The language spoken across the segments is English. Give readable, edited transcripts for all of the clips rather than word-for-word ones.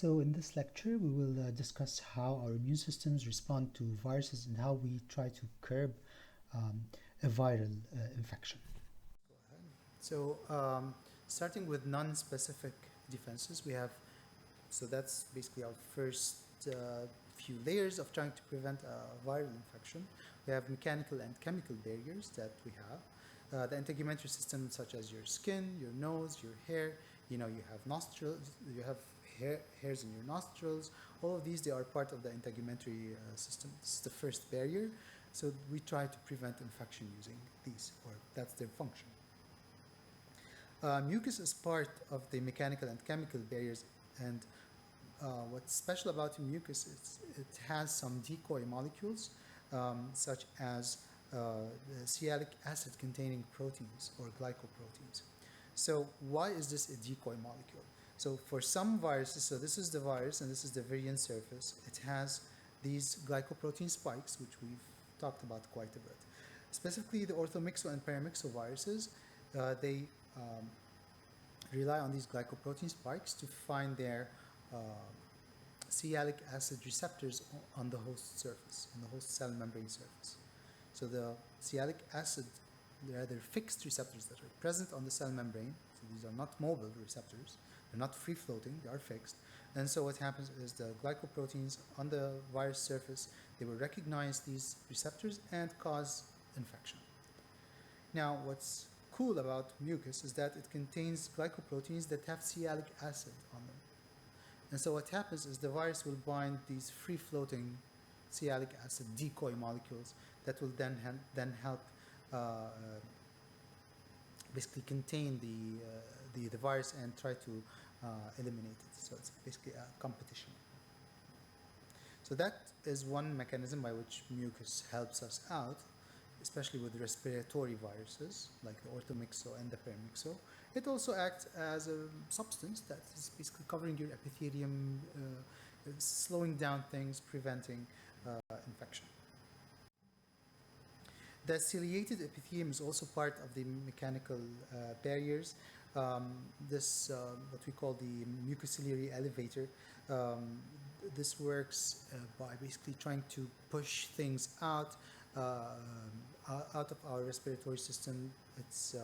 So in this lecture, we will discuss how our immune systems respond to viruses and how we try to curb a viral infection. Go ahead. So starting with non-specific defenses, so that's basically our first few layers of trying to prevent a viral infection. We have mechanical and chemical barriers that we have. The integumentary system, such as your skin, your nose, your hair, you have nostrils, you have hairs in your nostrils. All of these, they are part of the integumentary system. This is the first barrier. So we try to prevent infection using these, or that's their function. Mucus is part of the mechanical and chemical barriers, and what's special about mucus is it has some decoy molecules, such as sialic acid containing proteins or glycoproteins. So why is this a decoy molecule? So for some viruses, so this is the virus and this is the virion surface, it has these glycoprotein spikes, which we've talked about quite a bit. Specifically, the orthomyxo and paramyxo viruses, they rely on these glycoprotein spikes to find their sialic acid receptors on the host surface, on the host cell membrane surface. So the sialic acid, they're fixed receptors that are present on the cell membrane. So these are not mobile receptors. They're not free-floating, they are fixed. And so what happens is the glycoproteins on the virus surface, they will recognize these receptors and cause infection. Now, what's cool about mucus is that it contains glycoproteins that have sialic acid on them. And so what happens is the virus will bind these free-floating sialic acid decoy molecules that will then help basically contain the virus and try to eliminate it. So it's basically a competition. So that is one mechanism by which mucus helps us out, especially with respiratory viruses like the orthomyxo and the paramyxo. It also acts as a substance that is basically covering your epithelium, slowing down things, preventing infection. The ciliated epithelium is also part of the mechanical barriers. What we call the mucociliary elevator, this works by basically trying to push things out of our respiratory system. This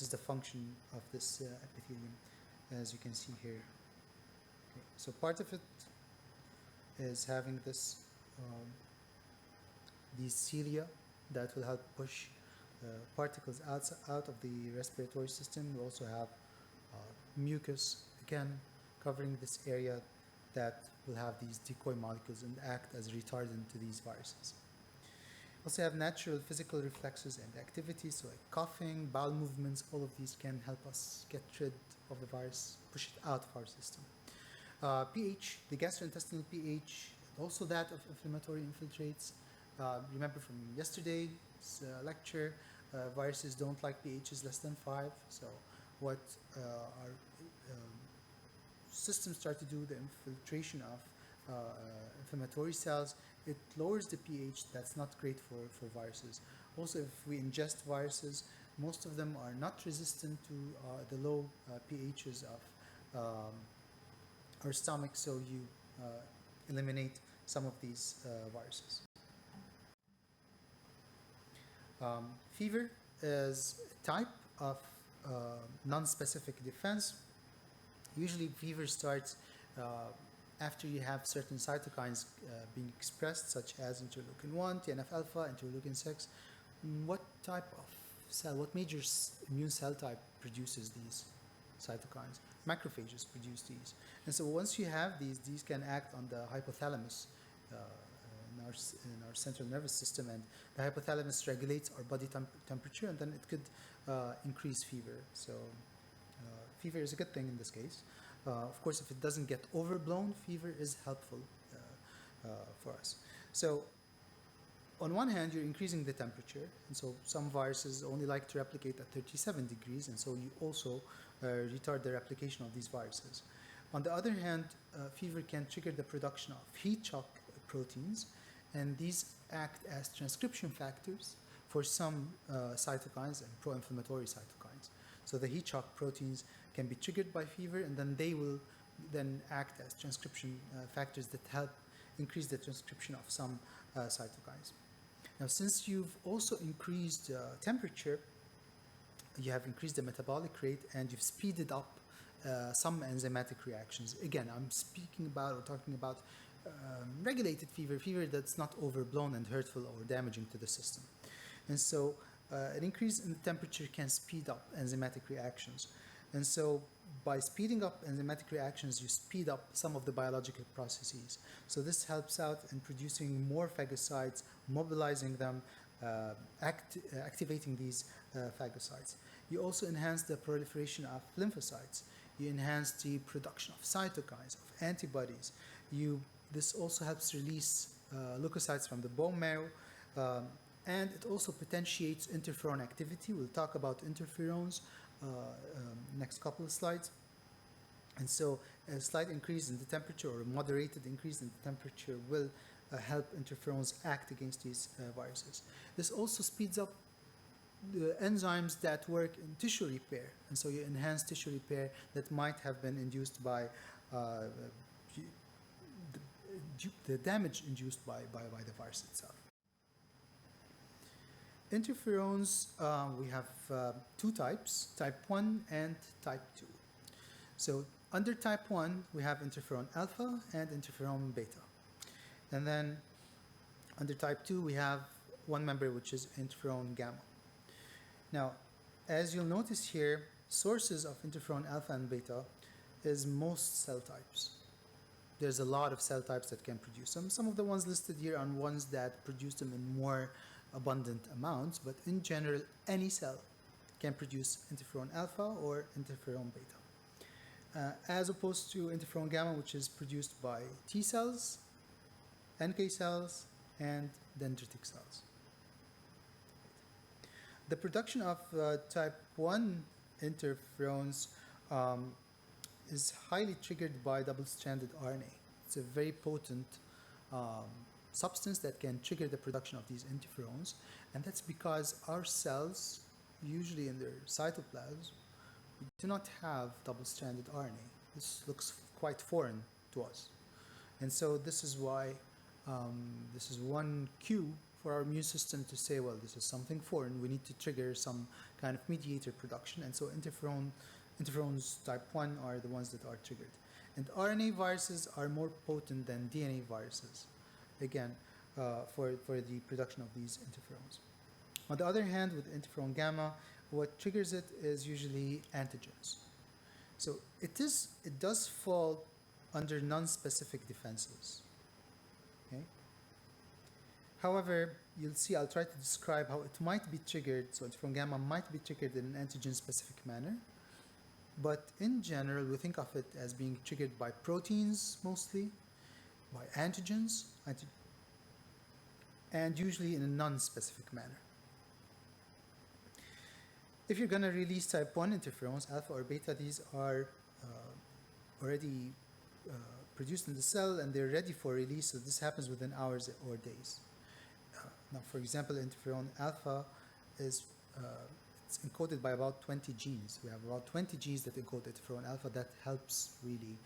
is the function of this epithelium, as you can see here. Okay. So part of it is having these cilia that will help push particles out of the respiratory system. We also have mucus, again, covering this area that will have these decoy molecules and act as retardant to these viruses. We also have natural physical reflexes and activities, so like coughing, bowel movements, all of these can help us get rid of the virus, push it out of our system. pH, the gastrointestinal pH, also that of inflammatory infiltrates. Remember from yesterday's lecture, viruses don't like pHs less than 5. So what our systems try to do, the infiltration of inflammatory cells, it lowers the pH. That's not great for viruses. Also, if we ingest viruses, most of them are not resistant to the low pHs of our stomach, so you eliminate some of these viruses. Fever is a type of non-specific defense. Usually fever starts after you have certain cytokines being expressed, such as interleukin-1, TNF-alpha, interleukin-6. What type of cell, what major immune cell type produces these cytokines? Macrophages produce these. And so once you have these can act on the hypothalamus in our central nervous system, and the hypothalamus regulates our body temperature, and then it could increase fever. So fever is a good thing in this case. Of course, if it doesn't get overblown, fever is helpful for us. So on one hand, you're increasing the temperature, and so some viruses only like to replicate at 37 degrees, and so you also retard the replication of these viruses. On the other hand, fever can trigger the production of heat shock proteins, and these act as transcription factors for some cytokines and pro-inflammatory cytokines. So the heat shock proteins can be triggered by fever, and then they will then act as transcription factors that help increase the transcription of some cytokines. Now, since you've also increased temperature, you have increased the metabolic rate and you've speeded up some enzymatic reactions. Again, I'm speaking about or talking about regulated fever that's not overblown and hurtful or damaging to the system. And so an increase in the temperature can speed up enzymatic reactions. And so by speeding up enzymatic reactions, you speed up some of the biological processes. So this helps out in producing more phagocytes, mobilizing them, activating these phagocytes. You also enhance the proliferation of lymphocytes. You enhance the production of cytokines, of antibodies. This also helps release leukocytes from the bone marrow, and it also potentiates interferon activity. We'll talk about interferons next couple of slides. And so a slight increase in the temperature or a moderated increase in the temperature will help interferons act against these viruses. This also speeds up the enzymes that work in tissue repair, and so you enhance tissue repair that might have been induced by the damage induced by the virus itself. Interferons, we have two types, type 1 and type 2. So under type 1, we have interferon alpha and interferon beta. And then under type 2, we have one member, which is interferon gamma. Now, as you'll notice here, sources of interferon alpha and beta is most cell types. There's a lot of cell types that can produce them. Some of the ones listed here are ones that produce them in more abundant amounts, but in general, any cell can produce interferon alpha or interferon beta. As opposed to interferon gamma, which is produced by T cells, NK cells, and dendritic cells. The production of type 1 interferons is highly triggered by double-stranded RNA. It's a very potent substance that can trigger the production of these interferons, and that's because our cells, usually in their cytoplasm, do not have double-stranded RNA. This looks quite foreign to us. And so this is why this is one cue for our immune system to say, well, this is something foreign. We need to trigger some kind of mediator production. And so interferons type 1 are the ones that are triggered. And RNA viruses are more potent than DNA viruses, again, for the production of these interferons. On the other hand, with interferon gamma, what triggers it is usually antigens. So it does fall under non-specific defenses. Okay? However, you'll see I'll try to describe how it might be triggered. So interferon gamma might be triggered in an antigen-specific manner. But in general, we think of it as being triggered by proteins mostly, by antigens, and usually in a non-specific manner. If you're going to release type 1 interferons, alpha or beta, these are already produced in the cell and they're ready for release, so this happens within hours or days. Now, for example, interferon alpha is it's encoded by about 20 genes. We have about 20 genes that encode interferon alpha that helps really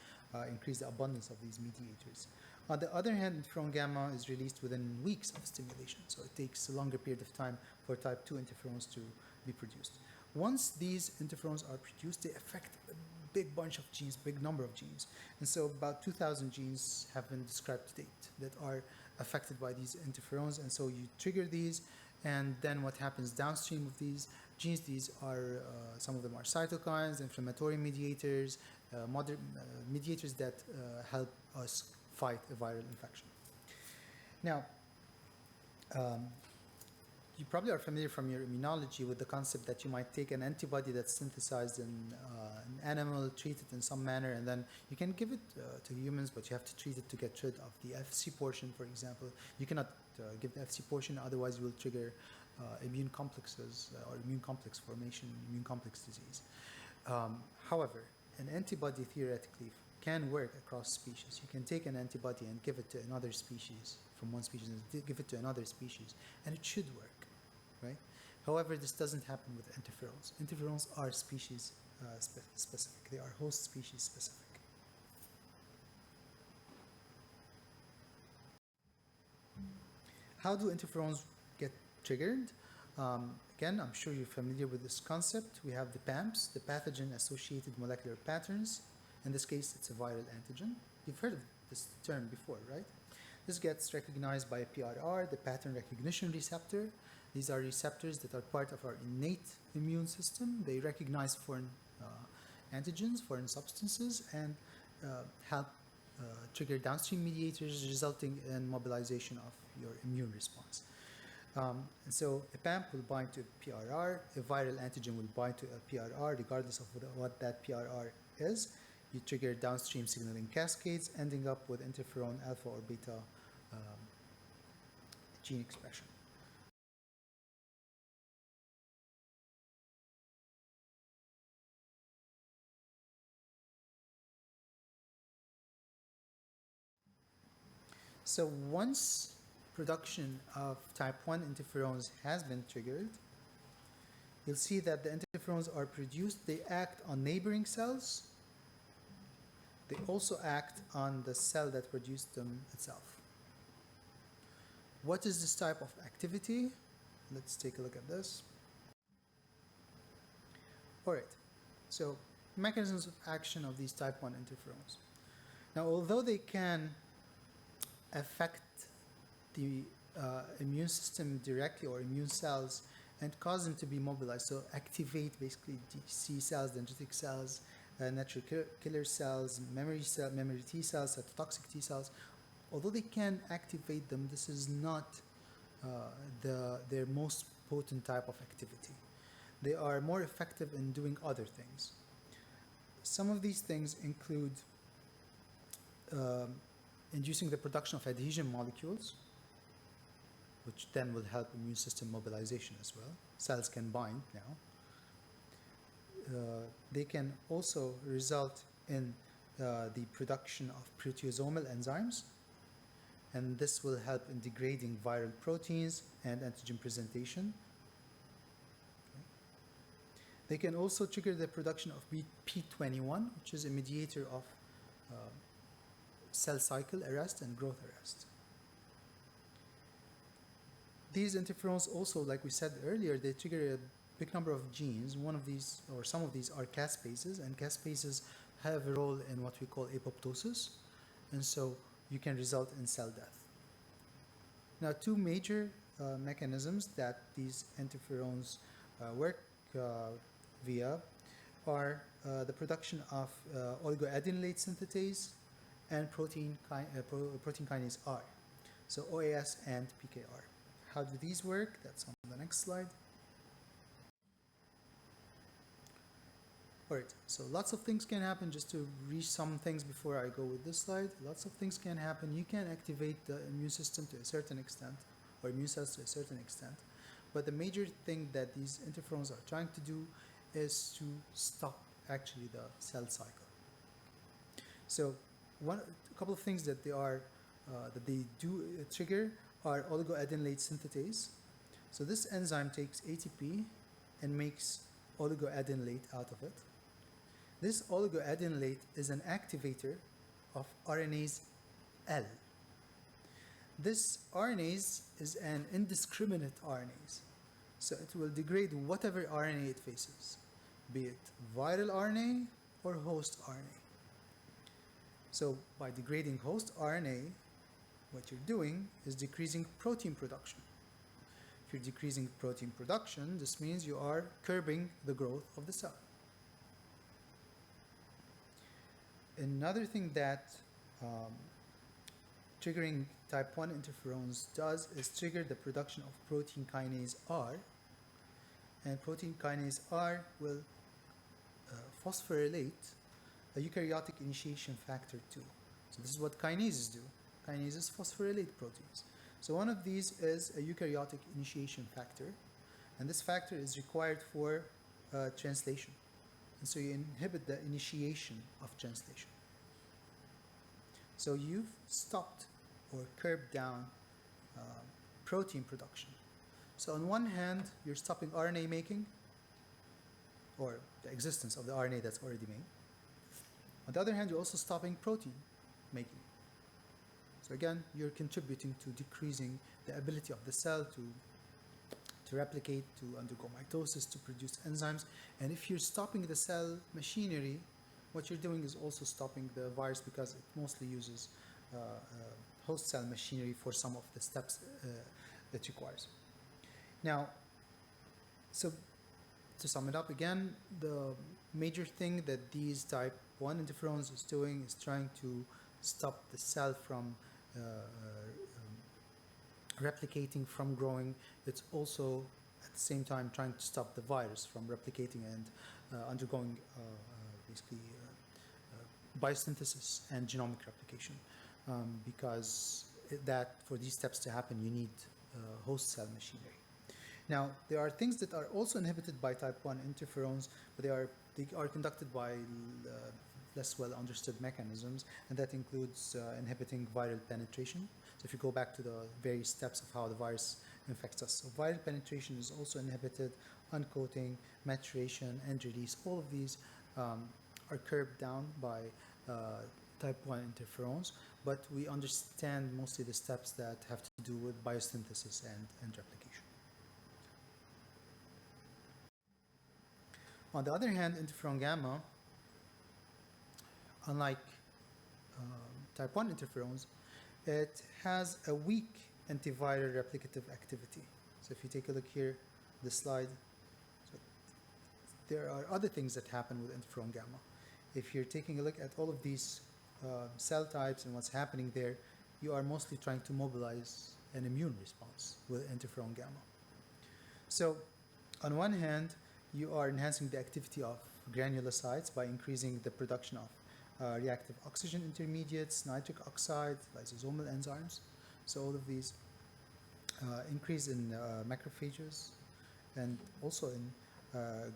increase the abundance of these mediators. On the other hand, interferon gamma is released within weeks of stimulation, so it takes a longer period of time for type 2 interferons to be produced. Once these interferons are produced, they affect a big bunch of genes, big number of genes. And so about 2,000 genes have been described to date that are affected by these interferons. And so you trigger these, and then what happens downstream of these genes, these are, some of them are cytokines, inflammatory mediators, mediators that help us fight a viral infection. Now, you probably are familiar from your immunology with the concept that you might take an antibody that's synthesized in an animal, treat it in some manner, and then you can give it to humans, but you have to treat it to get rid of the Fc portion, for example. You cannot give the Fc portion, otherwise you will trigger immune complexes or immune complex formation, immune complex disease. However, an antibody theoretically can work across species. You can take an antibody and give it to another species, from one species, and give it to another species, and it should work, right? However, this doesn't happen with interferons. Interferons are species specific. They are host species specific. how do interferons get triggered? Again, I'm sure you're familiar with this concept. We have the PAMPs, the pathogen-associated molecular patterns. In this case, it's a viral antigen. You've heard of this term before, right? This gets recognized by a PRR, the pattern recognition receptor. These are receptors that are part of our innate immune system. They recognize foreign antigens, foreign substances, and help trigger downstream mediators, resulting in mobilization of your immune response. And so a PAMP will bind to a PRR, a viral antigen will bind to a PRR, regardless of what that PRR is. You trigger downstream signaling cascades, ending up with interferon alpha or beta gene expression. So once production of type 1 interferons has been triggered, you'll see that the interferons are produced. They act on neighboring cells. They also act on the cell that produced them itself. What is this type of activity? Let's take a look at this. All right, so mechanisms of action of these type 1 interferons. Now, although they can affect the immune system directly or immune cells and cause them to be mobilized, so activate basically C cells, dendritic cells, natural killer cells, memory T cells, cytotoxic T cells. Although they can activate them, this is not their most potent type of activity. They are more effective in doing other things. Some of these things include inducing the production of adhesion molecules, which then will help immune system mobilization as well. Cells can bind now. They can also result in the production of proteasomal enzymes, and this will help in degrading viral proteins and antigen presentation. They can also trigger the production of P21, which is a mediator of cell cycle arrest and growth arrest. These interferons also, like we said earlier, they trigger a big number of genes. One of these, or some of these, are caspases, and caspases have a role in what we call apoptosis, and so you can result in cell death. Now, two major mechanisms that these interferons work via are the production of oligoadenylate synthetase and protein kinase R, so OAS and PKR. How do these work? That's on the next slide. All right, so lots of things can happen. Just to read some things before I go with this slide. Lots of things can happen. You can activate the immune system to a certain extent, or immune cells to a certain extent. But the major thing that these interferons are trying to do is to stop actually the cell cycle. So a couple of things that they do trigger are oligoadenylate synthetase. So this enzyme takes ATP and makes oligoadenylate out of it. This oligoadenylate is an activator of RNase L. This RNase is an indiscriminate RNase, so it will degrade whatever RNA it faces, be it viral RNA or host RNA. So by degrading host RNA, what you're doing is decreasing protein production. If you're decreasing protein production, this means you are curbing the growth of the cell. Another thing that triggering type 1 interferons does is trigger the production of protein kinase R, and protein kinase R will phosphorylate a eukaryotic initiation factor 2. So this is what kinases do. Kinases phosphorylate proteins. So one of these is a eukaryotic initiation factor, and this factor is required for translation. And so you inhibit the initiation of translation. So you've stopped or curbed down protein production. So on one hand, you're stopping RNA making, or the existence of the RNA that's already made. On the other hand, you're also stopping protein making. So again, you're contributing to decreasing the ability of the cell to replicate, to undergo mitosis, to produce enzymes. And if you're stopping the cell machinery, what you're doing is also stopping the virus, because it mostly uses host cell machinery for some of the steps it requires. Now, so to sum it up again, the major thing that these type 1 interferons is doing is trying to stop the cell from replicating, from growing. It's also at the same time trying to stop the virus from replicating and undergoing basically biosynthesis and genomic replication, because that for these steps to happen you need host cell machinery. Now, there are things that are also inhibited by type 1 interferons, but they are conducted by less well understood mechanisms, and that includes inhibiting viral penetration. So if you go back to the various steps of how the virus infects us, so viral penetration is also inhibited, uncoating, maturation, and release. All of these are curbed down by type 1 interferons, but we understand mostly the steps that have to do with biosynthesis and replication. On the other hand, interferon gamma, unlike type 1 interferons, it has a weak antiviral replicative activity. So if you take a look here, this slide, so there are other things that happen with interferon gamma. If you're taking a look at all of these cell types and what's happening there, you are mostly trying to mobilize an immune response with interferon gamma. So on one hand, you are enhancing the activity of granulocytes by increasing the production of reactive oxygen intermediates, nitric oxide, lysosomal enzymes. So all of these increase in macrophages and also in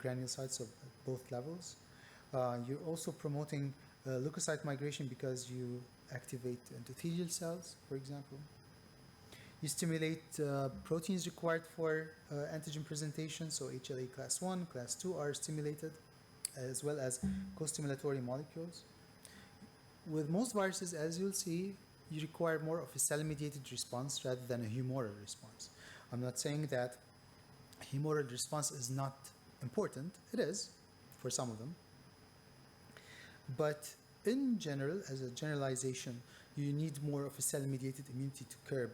granulocytes of both levels. You're also promoting leukocyte migration because you activate endothelial cells, for example. You stimulate proteins required for antigen presentation, so HLA class 1, class 2 are stimulated, as well as co-stimulatory molecules. With most viruses, as you'll see, you require more of a cell-mediated response rather than a humoral response. I'm not saying that humoral response is not important. It is, for some of them. But in general, as a generalization, you need more of a cell-mediated immunity to curb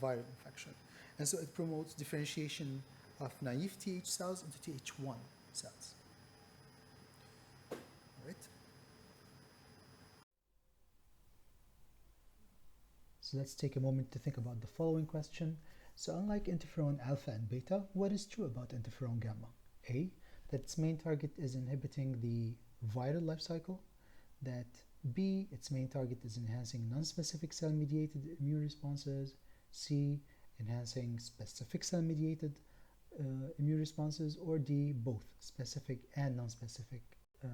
viral infection. And so it promotes differentiation of naive Th cells into Th1 cells. All right. So let's take a moment to think about the following question. So unlike interferon alpha and beta, what is true about interferon gamma? A, that its main target is inhibiting the viral life cycle. That B, its main target is enhancing non-specific cell-mediated immune responses. C, enhancing specific cell-mediated immune responses. Or D, both specific and non-specific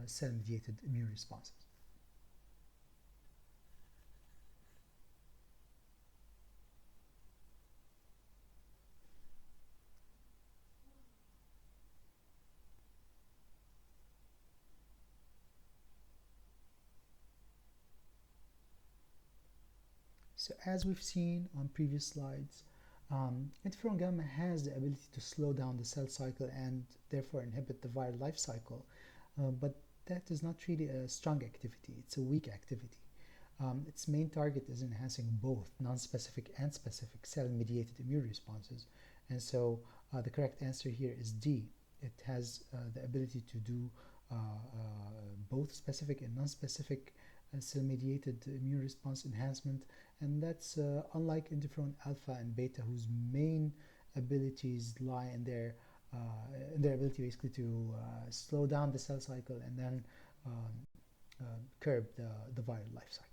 cell-mediated immune responses. So as we've seen on previous slides, interferon gamma has the ability to slow down the cell cycle and therefore inhibit the viral life cycle, but that is not really a strong activity, it's a weak activity. Its main target is enhancing both non-specific and specific cell-mediated immune responses, and so the correct answer here is D. It has the ability to do both specific and non-specific cell-mediated immune response enhancement, and that's unlike interferon alpha and beta, whose main abilities lie in their ability basically to slow down the cell cycle and then curb the viral life cycle.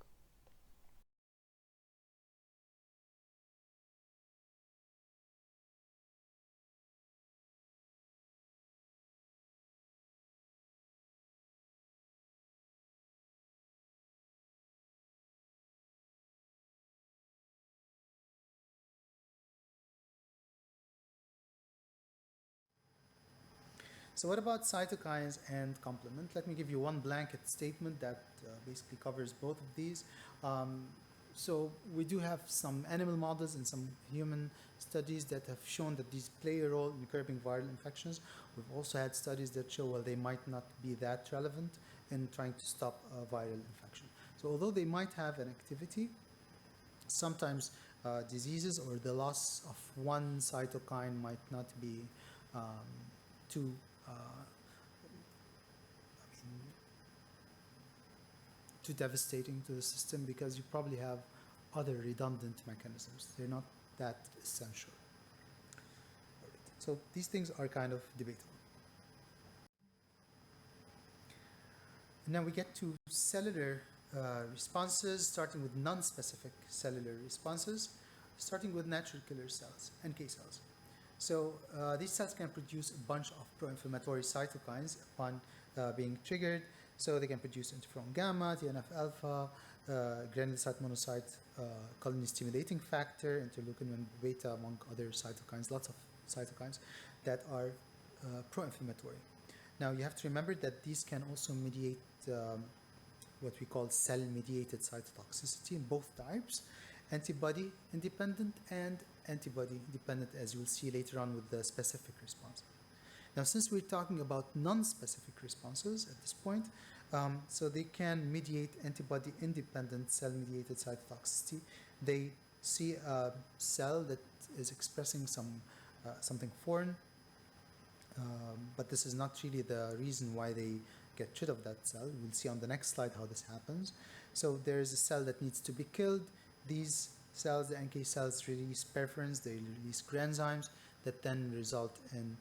So what about cytokines and complement? Let me give you one blanket statement that basically covers both of these. So we do have some animal models and some human studies that have shown that these play a role in curbing viral infections. We've also had studies that show, well, they might not be that relevant in trying to stop a viral infection. So although they might have an activity, sometimes diseases or the loss of one cytokine might not be too too devastating to the system, because you probably have other redundant mechanisms. They're not that essential. So these things are kind of debatable. And then we get to cellular responses, starting with non-specific cellular responses, starting with natural killer cells, NK cells. So these cells can produce a bunch of pro-inflammatory cytokines upon being triggered. So they can produce interferon gamma, TNF alpha, granulocyte monocyte colony stimulating factor, interleukin 1 beta, among other cytokines, lots of cytokines that are pro-inflammatory. Now you have to remember that these can also mediate what we call cell-mediated cytotoxicity in both types, antibody-independent and antibody-dependent, as you'll see later on with the specific response. Now, since we're talking about non-specific responses at this point, so they can mediate antibody-independent cell-mediated cytotoxicity. They see a cell that is expressing something foreign, but this is not really the reason why they get rid of that cell. We'll see on the next slide how this happens. So there is a cell that needs to be killed. These cells, the NK cells, release perforins, they release granzymes that then result in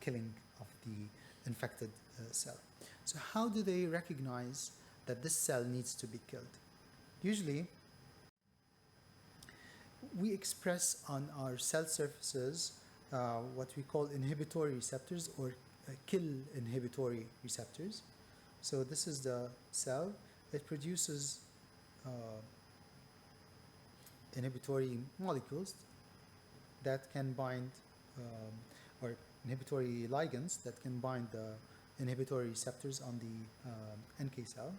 killing of the infected cell. So how do they recognize that this cell needs to be killed? Usually, we express on our cell surfaces what we call inhibitory receptors or kill inhibitory receptors. So this is the cell. It produces inhibitory molecules that can bind or inhibitory ligands that can bind the inhibitory receptors on the NK cell.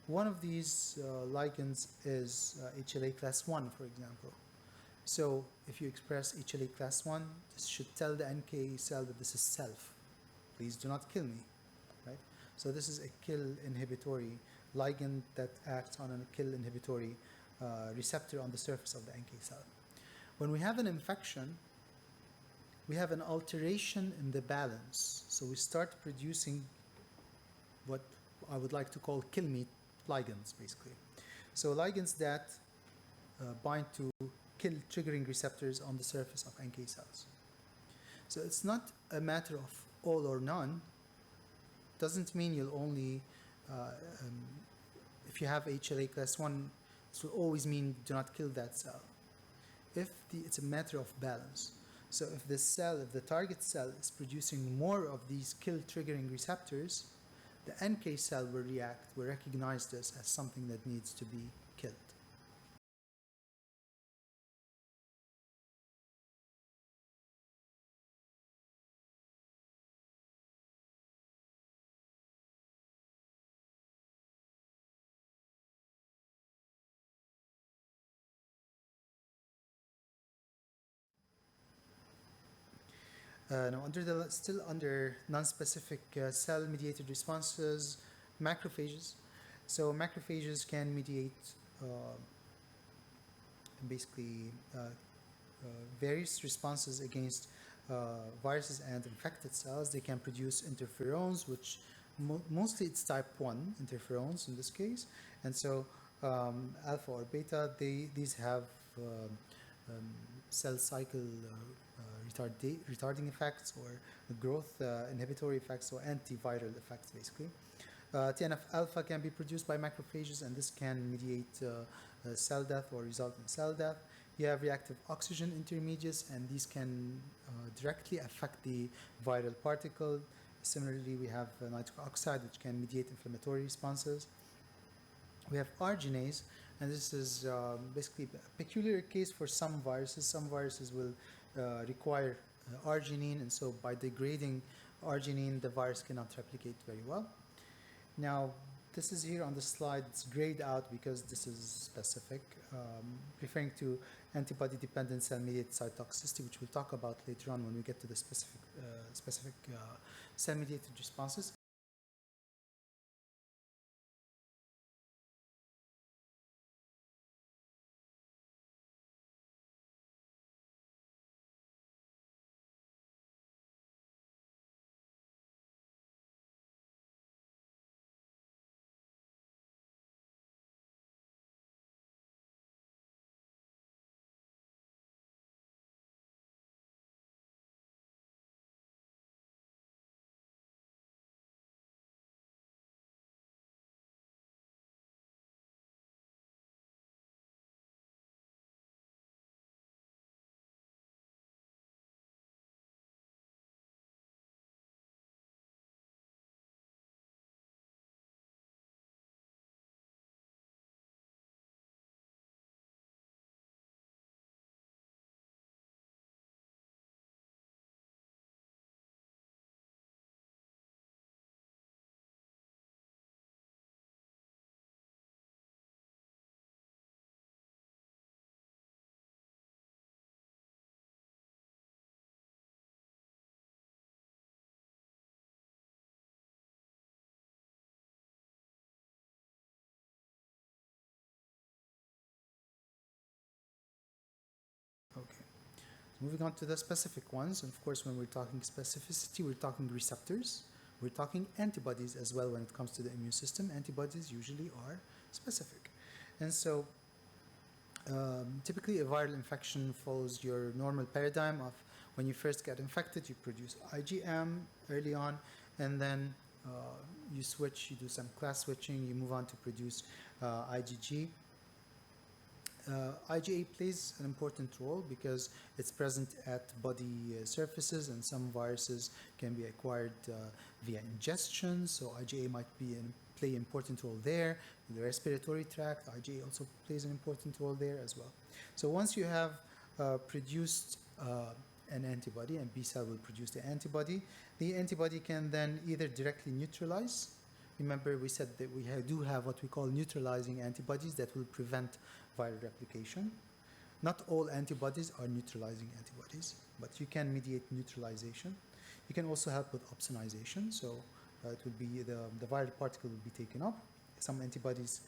One of these ligands is HLA class 1, for example. So if you express HLA class 1, this should tell the NK cell that this is self. Please do not kill me, right? So this is a kill inhibitory ligand that acts on a kill inhibitory receptor on the surface of the NK cell. When we have an infection, we have an alteration in the balance. So we start producing what I would like to call kill me ligands, basically. So ligands that bind to kill triggering receptors on the surface of NK cells. So it's not a matter of all or none. Doesn't mean you'll only, if you have HLA class 1, this will always mean do not kill that cell. It's a matter of balance. So if the target cell is producing more of these kill triggering receptors, the NK cell will recognize this as something that needs to be killed. Now, still under non-specific cell-mediated responses, macrophages. So macrophages can mediate basically various responses against viruses and infected cells. They can produce interferons, which mostly it's type 1 interferons in this case. And so alpha or beta, these have cell cycle retarding effects or growth inhibitory effects or antiviral effects, basically. TNF alpha can be produced by macrophages, and this can mediate cell death or result in cell death. You have reactive oxygen intermediates, and these can directly affect the viral particle. Similarly, we have nitric oxide, which can mediate inflammatory responses. We have arginase, and this is basically a peculiar case for some viruses. Some viruses will require arginine, and so by degrading arginine, the virus cannot replicate very well. Now, this is here on the slide. It's grayed out because this is specific, referring to antibody-dependent cell-mediated cytotoxicity, which we'll talk about later on when we get to the specific cell-mediated responses. Okay. Moving on to the specific ones, and of course, when we're talking specificity, we're talking receptors. We're talking antibodies as well when it comes to the immune system. Antibodies usually are specific. And so, typically, a viral infection follows your normal paradigm of when you first get infected, you produce IgM early on, and then you switch, you do some class switching, you move on to produce IgG. IgA plays an important role because it's present at body surfaces, and some viruses can be acquired via ingestion. So IgA might play an important role there. In the respiratory tract, IgA also plays an important role there as well. So once you have produced an antibody, and B cell will produce the antibody can then either directly neutralize. Remember, we said that we do have what we call neutralizing antibodies that will prevent viral replication. Not all antibodies are neutralizing antibodies, but you can mediate neutralization. You can also help with opsonization, so it will be the viral particle will be taken up. Some antibodies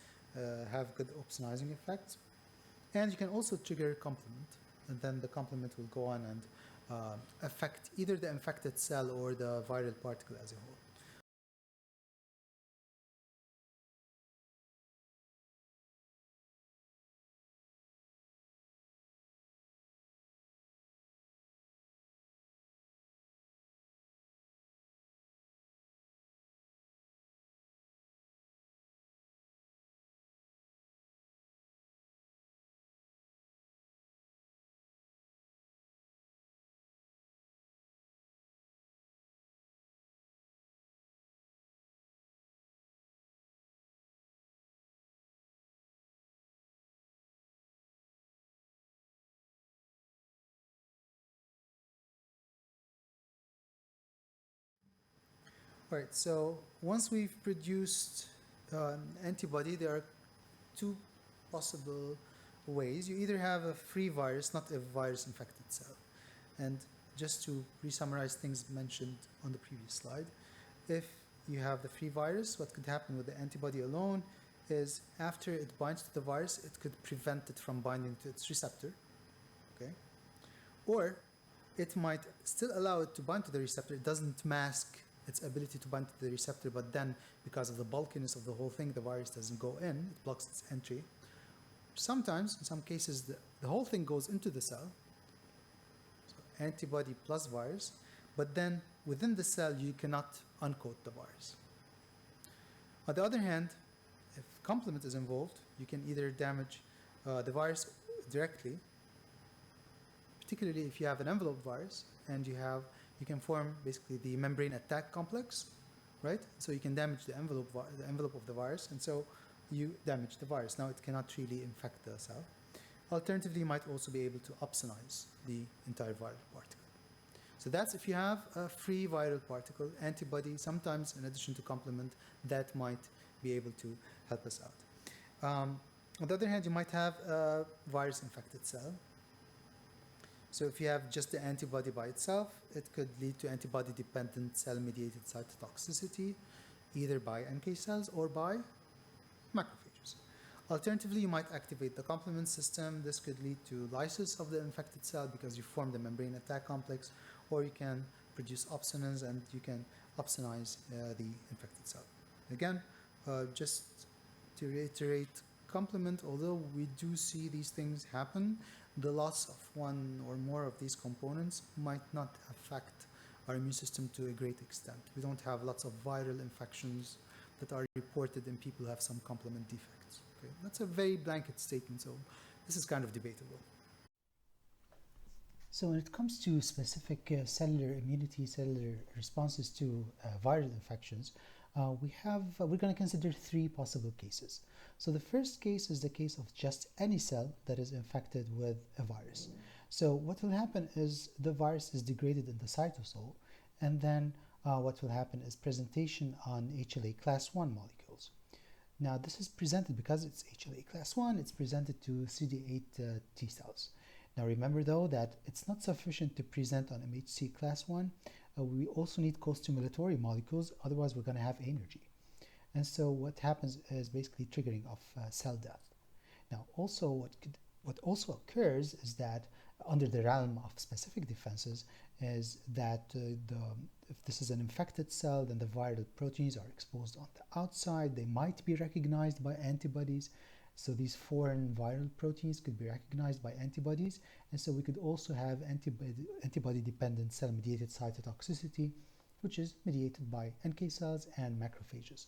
have good opsonizing effects. And you can also trigger complement, and then the complement will go on and affect either the infected cell or the viral particle as a whole. All right, so once we've produced antibody, there are two possible ways. You either have a free virus, not a virus-infected cell. And just to re-summarize things mentioned on the previous slide, if you have the free virus, what could happen with the antibody alone is after it binds to the virus, it could prevent it from binding to its receptor, okay? Or it might still allow it to bind to the receptor. It doesn't mask its ability to bind to the receptor, but then because of the bulkiness of the whole thing, the virus doesn't go in, it blocks its entry. Sometimes, in some cases, the whole thing goes into the cell, so antibody plus virus, but then within the cell, you cannot uncoat the virus. On the other hand, if complement is involved, you can either damage the virus directly, particularly if you have an envelope virus, and you can form basically the membrane attack complex, right? So you can damage the envelope of the virus, and so you damage the virus. Now it cannot really infect the cell. Alternatively, you might also be able to opsonize the entire viral particle. So that's if you have a free viral particle, antibody, sometimes in addition to complement, that might be able to help us out. On the other hand, you might have a virus-infected cell. So if you have just the antibody by itself, it could lead to antibody-dependent cell-mediated cytotoxicity, either by NK cells or by macrophages. Alternatively, you might activate the complement system. This could lead to lysis of the infected cell because you form the membrane attack complex, or you can produce opsonins and you can opsonize the infected cell. Again, just to reiterate, complement, although we do see these things happen, the loss of one or more of these components might not affect our immune system to a great extent. We don't have lots of viral infections that are reported in people who have some complement defects. Okay? That's a very blanket statement, so this is kind of debatable. So when it comes to specific cellular immunity, cellular responses to viral infections, we're going to consider three possible cases. So the first case is the case of just any cell that is infected with a virus. So what will happen is the virus is degraded in the cytosol, and then what will happen is presentation on HLA class 1 molecules. Now this is presented, because it's HLA class 1, it's presented to CD8 T cells. Now remember though that it's not sufficient to present on MHC class 1. We also need co-stimulatory molecules, otherwise we're going to have anergy. And so what happens is basically triggering of cell death. Now also what also occurs is that under the realm of specific defenses is that if this is an infected cell, then the viral proteins are exposed on the outside. They might be recognized by antibodies. So these foreign viral proteins could be recognized by antibodies, and so we could also have antibody-dependent cell-mediated cytotoxicity, which is mediated by NK cells and macrophages.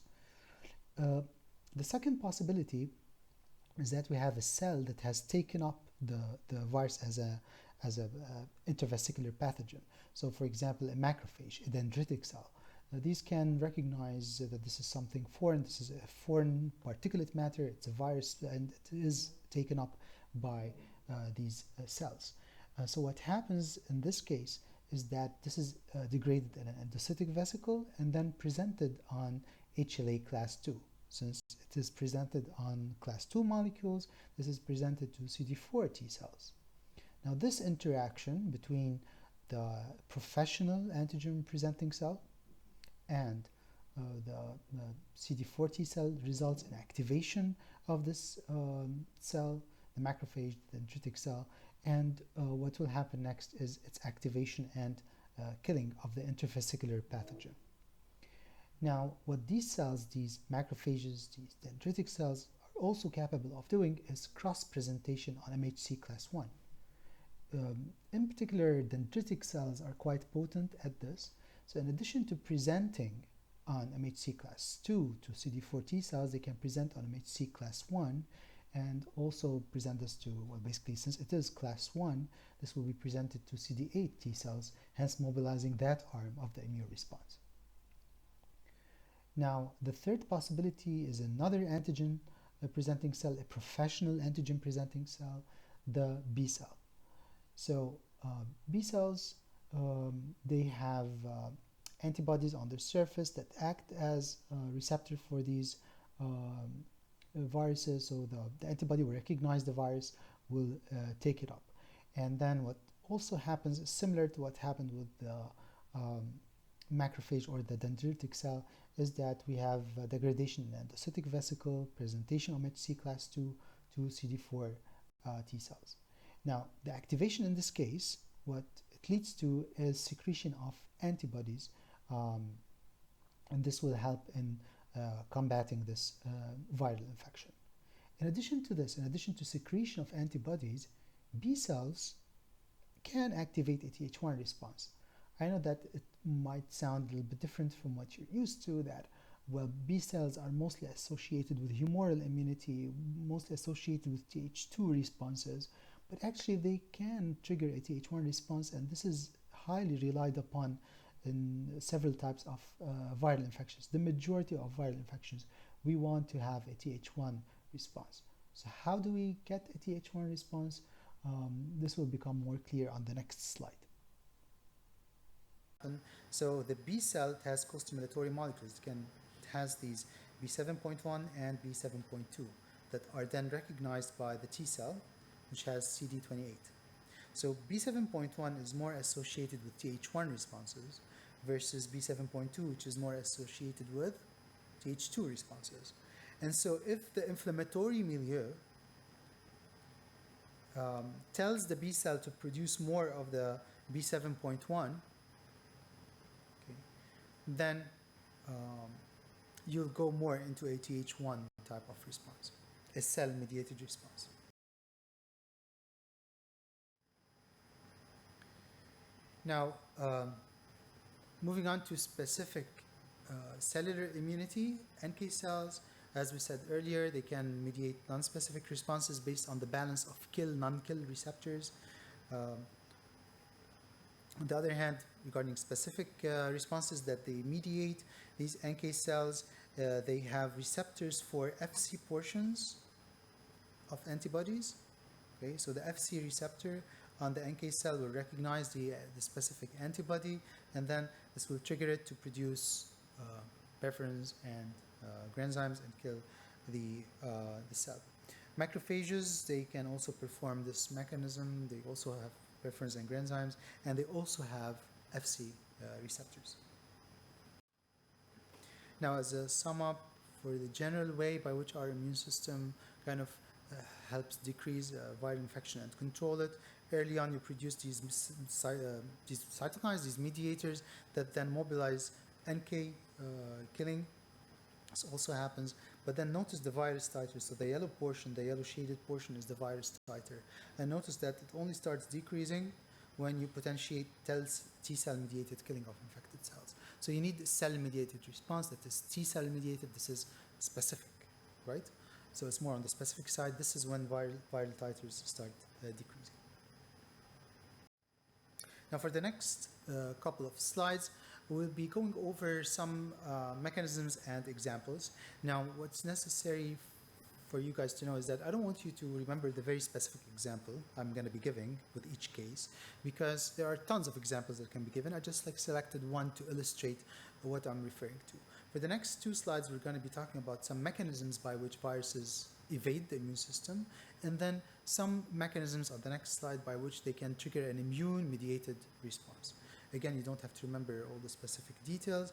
The second possibility is that we have a cell that has taken up the virus as a intravesicular pathogen. So for example, a macrophage, a dendritic cell. These can recognize that this is something foreign, this is a foreign particulate matter, it's a virus, and it is taken up by these cells. So what happens in this case is that this is degraded in an endocytic vesicle and then presented on HLA class 2. Since it is presented on class 2 molecules, this is presented to CD4 T cells. Now this interaction between the professional antigen presenting cell and the CD4 T cell results in activation of this cell, the macrophage, the dendritic cell, and what will happen next is its activation and killing of the intravesicular pathogen. Now, what these cells, these macrophages, these dendritic cells, are also capable of doing is cross-presentation on MHC class 1. In particular, dendritic cells are quite potent at this. So in addition to presenting on MHC class 2 to CD4 T cells, they can present on MHC class 1 and also present this to, well, basically, since it is class 1, this will be presented to CD8 T cells, hence mobilizing that arm of the immune response. Now, the third possibility is another antigen presenting cell, a professional antigen presenting cell, the B cell. So B cells, they have antibodies on their surface that act as a receptor for these viruses. So the antibody will recognize the virus, will take it up. And then what also happens is similar to what happened with the macrophage or the dendritic cell, is that we have degradation in the endocytic vesicle, presentation of MHC class 2 to CD4 T cells. Now, the activation in this case, what it leads to is secretion of antibodies, and this will help in combating this viral infection. In addition to this, in addition to secretion of antibodies, B cells can activate a Th1 response. I know that it might sound a little bit different from what you're used to, that, well, B cells are mostly associated with humoral immunity, mostly associated with Th2 responses, but actually they can trigger a Th1 response, and this is highly relied upon in several types of viral infections. The majority of viral infections, we want to have a Th1 response. So how do we get a Th1 response? This will become more clear on the next slide. So the B cell has co-stimulatory molecules. It has these B7.1 and B7.2, that are then recognized by the T cell, which has CD28. So B7.1 is more associated with Th1 responses versus B7.2, which is more associated with Th2 responses. And so if the inflammatory milieu tells the B cell to produce more of the B7.1, okay, then you'll go more into a Th1 type of response, a cell-mediated response. Now, moving on to specific cellular immunity, NK cells, as we said earlier, they can mediate non-specific responses based on the balance of kill, non-kill receptors. On the other hand, regarding specific responses that they mediate, these NK cells, they have receptors for Fc portions of antibodies. Okay, so the Fc receptor on the NK cell will recognize the specific antibody, and then this will trigger it to produce perforins and granzymes and kill the cell. Macrophages, they can also perform this mechanism. They also have perforins and granzymes, and they also have Fc receptors. Now, as a sum up for the general way by which our immune system kind of helps decrease viral infection and control it, early on you produce these cytokines, these mediators that then mobilize NK killing. This also happens, but then notice the virus titer. So the yellow portion, the yellow shaded portion is the virus titer. And notice that it only starts decreasing when you potentiate T-cell mediated killing of infected cells. So you need a cell-mediated response that is T-cell mediated. This is specific, right? So it's more on the specific side. This is when viral titers start decreasing. Now for the next couple of slides, we'll be going over some mechanisms and examples. Now, what's necessary for you guys to know is that I don't want you to remember the very specific example I'm going to be giving with each case, because there are tons of examples that can be given. I just selected one to illustrate what I'm referring to. For the next two slides, we're going to be talking about some mechanisms by which viruses evade the immune system, and then some mechanisms on the next slide by which they can trigger an immune-mediated response. Again, you don't have to remember all the specific details,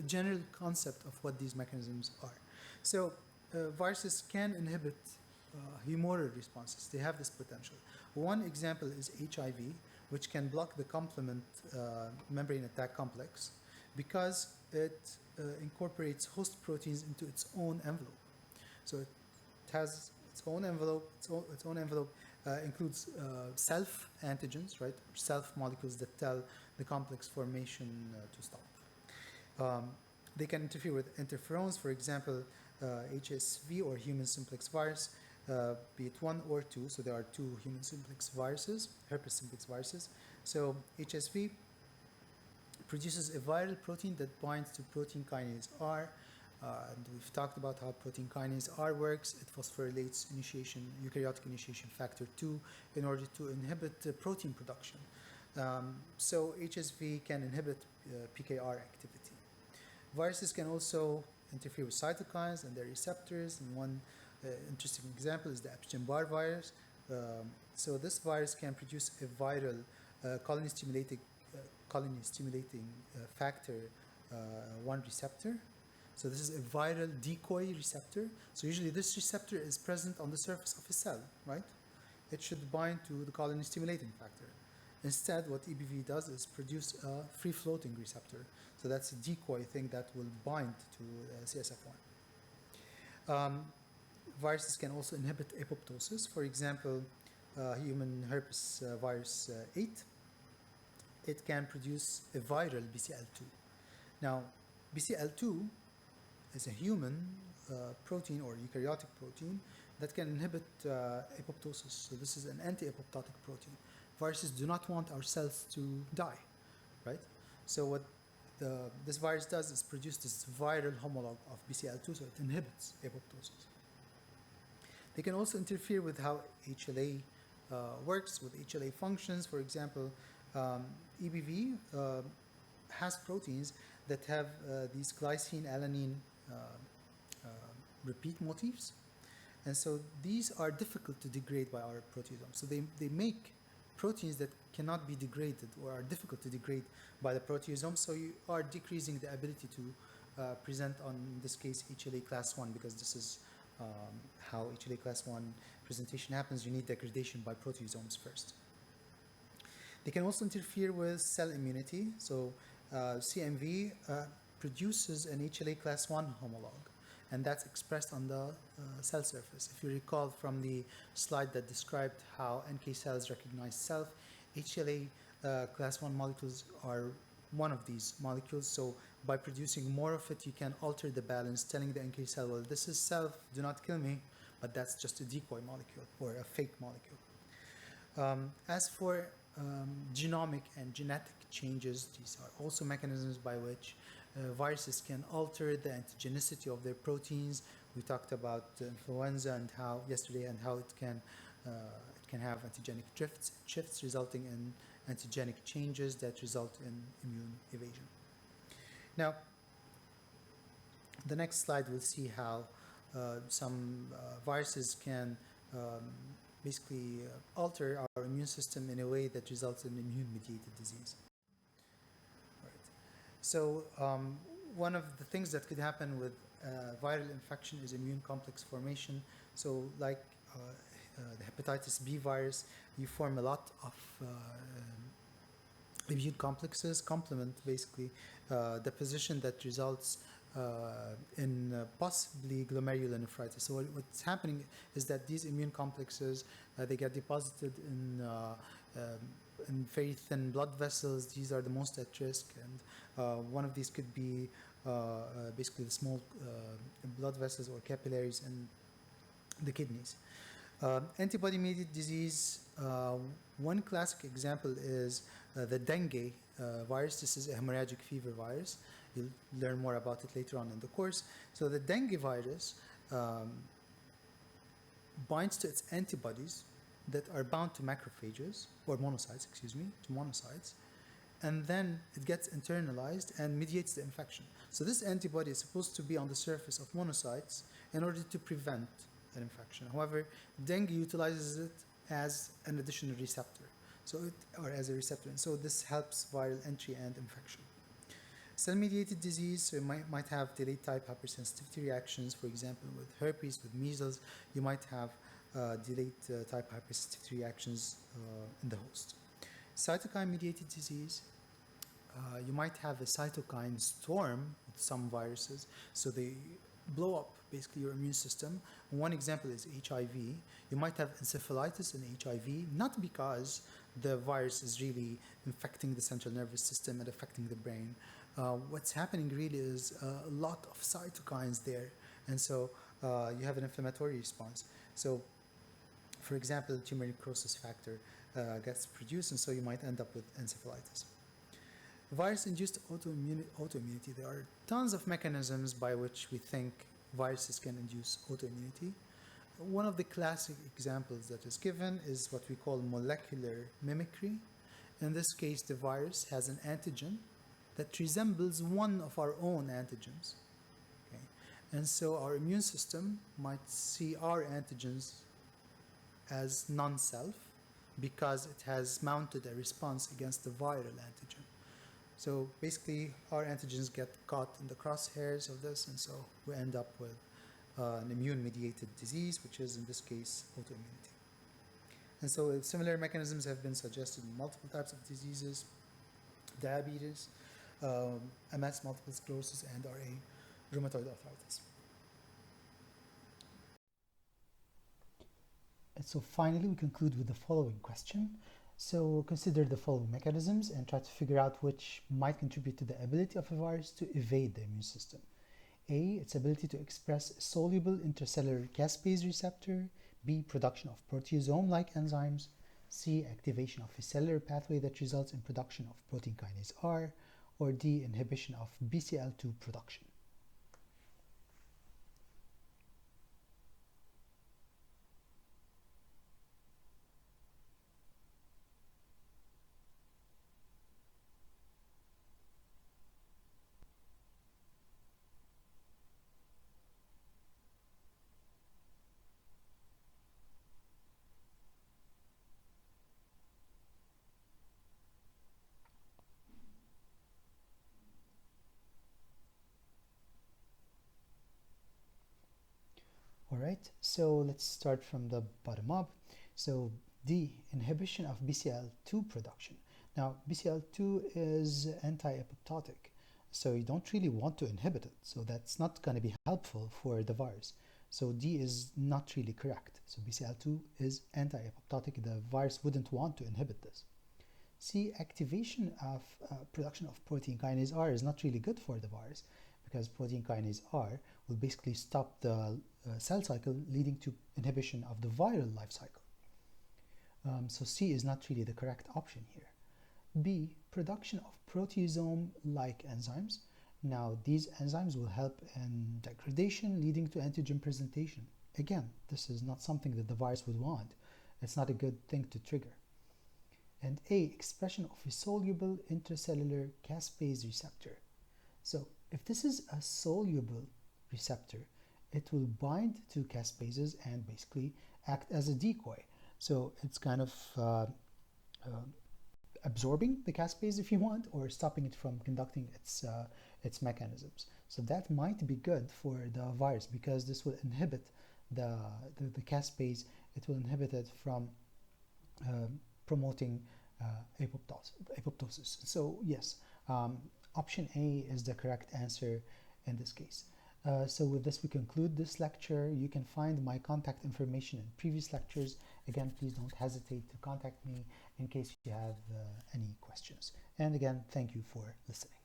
general concept of what these mechanisms are. So viruses can inhibit humoral responses. They have this potential. One example is HIV, which can block the complement membrane attack complex because it incorporates host proteins into its own envelope. So it has its own envelope. Its own envelope includes self antigens, right? Self molecules that tell the complex formation to stop. They can interfere with interferons, for example, HSV or human simplex virus, be it 1 or 2. So there are 2 human simplex viruses, herpes simplex viruses. So HSV produces a viral protein that binds to protein kinase R. And we've talked about how protein kinase R works. It phosphorylates eukaryotic initiation factor 2 in order to inhibit protein production. So HSV can inhibit PKR activity. Viruses can also interfere with cytokines and their receptors. And one interesting example is the Epstein-Barr virus. So this virus can produce a viral colony-stimulating factor 1 receptor. So this is a viral decoy receptor. So usually this receptor is present on the surface of a cell, right? It should bind to the colony-stimulating factor. Instead, what EBV does is produce a free-floating receptor. So that's a decoy thing that will bind to CSF1. Viruses can also inhibit apoptosis. For example, human herpes virus 8. It can produce a viral BCL2. Now, BCL2 is a human protein or eukaryotic protein that can inhibit apoptosis. So this is an anti-apoptotic protein. Viruses do not want our cells to die, right? So what this virus does is produce this viral homologue of BCL2, so it inhibits apoptosis. They can also interfere with how HLA works, with HLA functions. For example, EBV has proteins that have these glycine alanine uh, repeat motifs. And so these are difficult to degrade by our proteasomes. So they make proteins that cannot be degraded or are difficult to degrade by the proteasome. So you are decreasing the ability to present on, in this case, HLA class 1, because this is how HLA class 1 presentation happens. You need degradation by proteasomes first. They can also interfere with cell immunity. So CMV produces an HLA class 1 homologue, and that's expressed on the cell surface. If you recall from the slide that described how NK cells recognize self, HLA class 1 molecules are one of these molecules. So by producing more of it, you can alter the balance, telling the NK cell, well, this is self, do not kill me, but that's just a decoy molecule or a fake molecule. As for genomic and genetic changes, these are also mechanisms by which viruses can alter the antigenicity of their proteins. We talked about influenza and how yesterday, and how it can have antigenic shifts resulting in antigenic changes that result in immune evasion. Now, the next slide will see how some viruses can basically alter our immune system in a way that results in immune-mediated disease. So one of the things that could happen with viral infection is immune complex formation. So like the hepatitis B virus, you form a lot of immune complexes, complement basically the position that results in possibly glomerulonephritis. So what's happening is that these immune complexes, they get deposited in very thin blood vessels. These are the most at risk, and one of these could be basically the small blood vessels or capillaries in the kidneys. Antibody-mediated disease, one classic example is the dengue virus. This is a hemorrhagic fever virus. You'll learn more about it later on in the course. So the dengue virus binds to its antibodies that are bound to macrophages, or monocytes, to monocytes, and then it gets internalized and mediates the infection. So this antibody is supposed to be on the surface of monocytes in order to prevent an infection. However, dengue utilizes it as an additional receptor, or as a receptor, and so this helps viral entry and infection. Cell-mediated disease, so you might have delayed type hypersensitivity reactions. For example, with herpes, with measles, you might have delayed type hypersensitivity reactions in the host. Cytokine-mediated disease, you might have a cytokine storm with some viruses, so they blow up basically your immune system. One example is HIV. You might have encephalitis in HIV, not because the virus is really infecting the central nervous system and affecting the brain. What's happening really is a lot of cytokines there, and so you have an inflammatory response. So, for example, tumor necrosis factor gets produced, and so you might end up with encephalitis. Virus-induced autoimmunity. There are tons of mechanisms by which we think viruses can induce autoimmunity. One of the classic examples that is given is what we call molecular mimicry. In this case, the virus has an antigen that resembles one of our own antigens. Okay? And so our immune system might see our antigens as non-self because it has mounted a response against the viral antigen. So basically, our antigens get caught in the crosshairs of this, and so we end up with an immune-mediated disease, which is, in this case, autoimmunity. And so similar mechanisms have been suggested in multiple types of diseases: diabetes, MS, multiple sclerosis, and RA, rheumatoid arthritis. And so finally, we conclude with the following question. So consider the following mechanisms and try to figure out which might contribute to the ability of a virus to evade the immune system. A, its ability to express a soluble intracellular caspase receptor. B, production of proteasome-like enzymes. C, activation of a cellular pathway that results in production of protein kinase R. Or D, inhibition of BCL2 production. All right, so let's start from the bottom up. So D, inhibition of BCL2 production. Now, BCL2 is anti-apoptotic, so you don't really want to inhibit it. So that's not going to be helpful for the virus. So D is not really correct. So BCL2 is anti-apoptotic. The virus wouldn't want to inhibit this. C, activation of production of protein kinase R is not really good for the virus, because protein kinase R will basically stop the cell cycle, leading to inhibition of the viral life cycle. So C is not really the correct option here. B, production of proteasome-like enzymes. Now, these enzymes will help in degradation, leading to antigen presentation. Again, this is not something that the virus would want. It's not a good thing to trigger. And A, expression of a soluble intracellular caspase receptor. So if this is a soluble receptor, it will bind to caspases and basically act as a decoy. So it's kind of absorbing the caspase if you want, or stopping it from conducting its mechanisms. So that might be good for the virus, because this will inhibit the caspase. It will inhibit it from promoting apoptosis. So yes, option A is the correct answer in this case. So with this, we conclude this lecture. You can find my contact information in previous lectures. Again, please don't hesitate to contact me in case you have any questions. And again, thank you for listening.